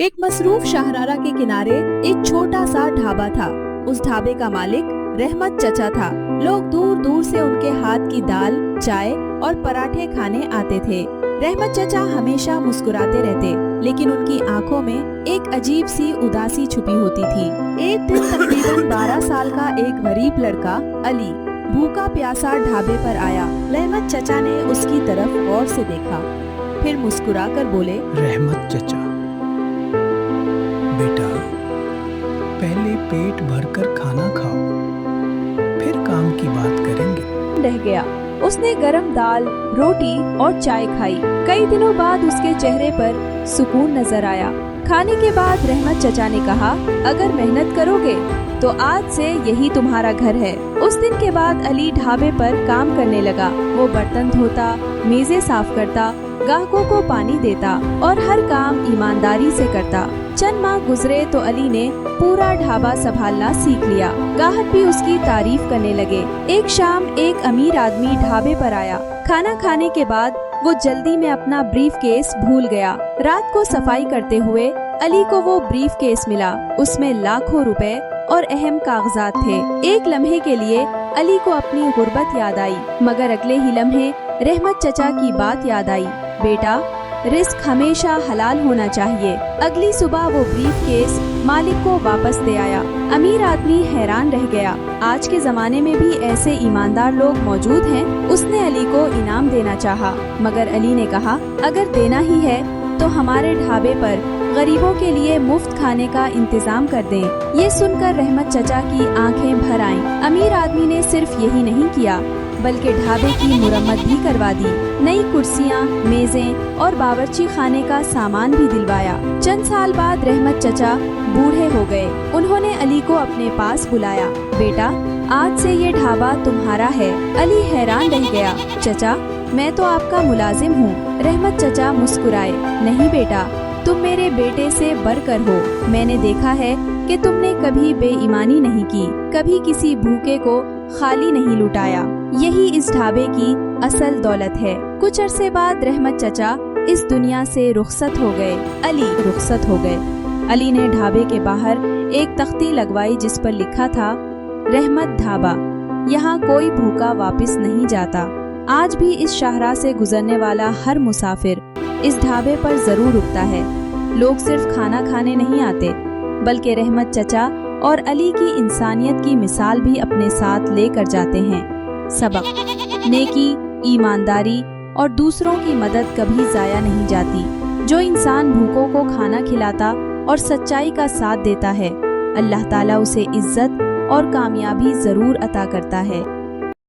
एक मसरूफ शाहरारा के किनारे एक छोटा सा ढाबा था। उस ढाबे का मालिक रहमत चचा था। लोग दूर दूर से उनके हाथ की दाल, चाय और पराठे खाने आते थे। रहमत चचा हमेशा मुस्कुराते रहते, लेकिन उनकी आंखों में एक अजीब सी उदासी छुपी होती थी। एक दिन तकरीबन 12 साल का एक गरीब लड़का अली भूखा प्यासा ढाबे पर आया। रहमत चचा ने उसकी तरफ गौर से देखा, फिर मुस्कुरा कर बोले, रहमत चचा, बेटा पहले पेट भरकर खाना खाओ, फिर काम की बात करेंगे। रह गया। उसने गरम दाल, रोटी और चाय खाई। कई दिनों बाद उसके चेहरे पर सुकून नजर आया। खाने के बाद रहमत चचा ने कहा, अगर मेहनत करोगे तो आज से यही तुम्हारा घर है। उस दिन के बाद अली ढाबे पर काम करने लगा। वो बर्तन धोता, मेजें साफ करता, ग्राहकों को पानी देता और हर काम ईमानदारी से करता। चंद माह गुजरे तो अली ने पूरा ढाबा संभालना सीख लिया। ग्राहक भी उसकी तारीफ करने लगे। एक शाम एक अमीर आदमी ढाबे पर आया। खाना खाने के बाद वो जल्दी में अपना ब्रीफ केस भूल गया। रात को सफाई करते हुए अली को वो ब्रीफ केस मिला। उसमें लाखों रुपए और अहम कागजात थे। एक लम्हे के लिए अली को अपनी गुर्बत याद आई, मगर अगले ही लम्हे रहमत चचा की बात याद आई। बेटा, रिस्क हमेशा हलाल होना चाहिए। अगली सुबह वो ब्रीफ केस मालिक को वापस दे आया। अमीर आदमी हैरान रह गया। आज के जमाने में भी ऐसे ईमानदार लोग मौजूद हैं। उसने अली को इनाम देना चाहा, मगर अली ने कहा, अगर देना ही है तो हमारे ढाबे पर गरीबों के लिए मुफ्त खाने का इंतजाम कर दें। ये सुनकर रहमत चचा की आंखें भर आईं। अमीर आदमी ने सिर्फ यही नहीं किया, बल्कि ढाबे की मुरम्मत भी करवा दी। नई कुर्सियाँ, मेजें और बावर्ची खाने का सामान भी दिलवाया। चंद साल बाद रहमत चचा बूढ़े हो गए। उन्होंने अली को अपने पास बुलाया। बेटा, आज से ये ढाबा तुम्हारा है। अली हैरान रह गया। चचा, मैं तो आपका मुलाजिम हूँ। रहमत चचा मुस्कुराए। नहीं बेटा, तुम मेरे बेटे से बढ़कर हो। मैंने देखा है कि तुमने कभी बेईमानी नहीं की, कभी किसी भूखे को खाली नहीं लुटाया। यही इस ढाबे की असल दौलत है। कुछ अरसे बाद रहमत चचा इस दुनिया से रुखसत हो गए। अली रुखसत हो गए। अली ने ढाबे के बाहर एक तख्ती लगवाई जिस पर लिखा था, रहमत ढाबा, यहाँ कोई भूखा वापस नहीं जाता। आज भी इस शाहरा से गुजरने वाला हर मुसाफिर इस ढाबे पर जरूर रुकता है। लोग सिर्फ खाना खाने नहीं आते, बल्कि रहमत चचा और अली की इंसानियत की मिसाल भी अपने साथ लेकर जाते हैं। सबक: नेकी, ईमानदारी और दूसरों की मदद कभी जाया नहीं जाती। जो इंसान भूखों को खाना खिलाता और सच्चाई का साथ देता है, अल्लाह ताला उसे इज्जत और कामयाबी जरूर अता करता है।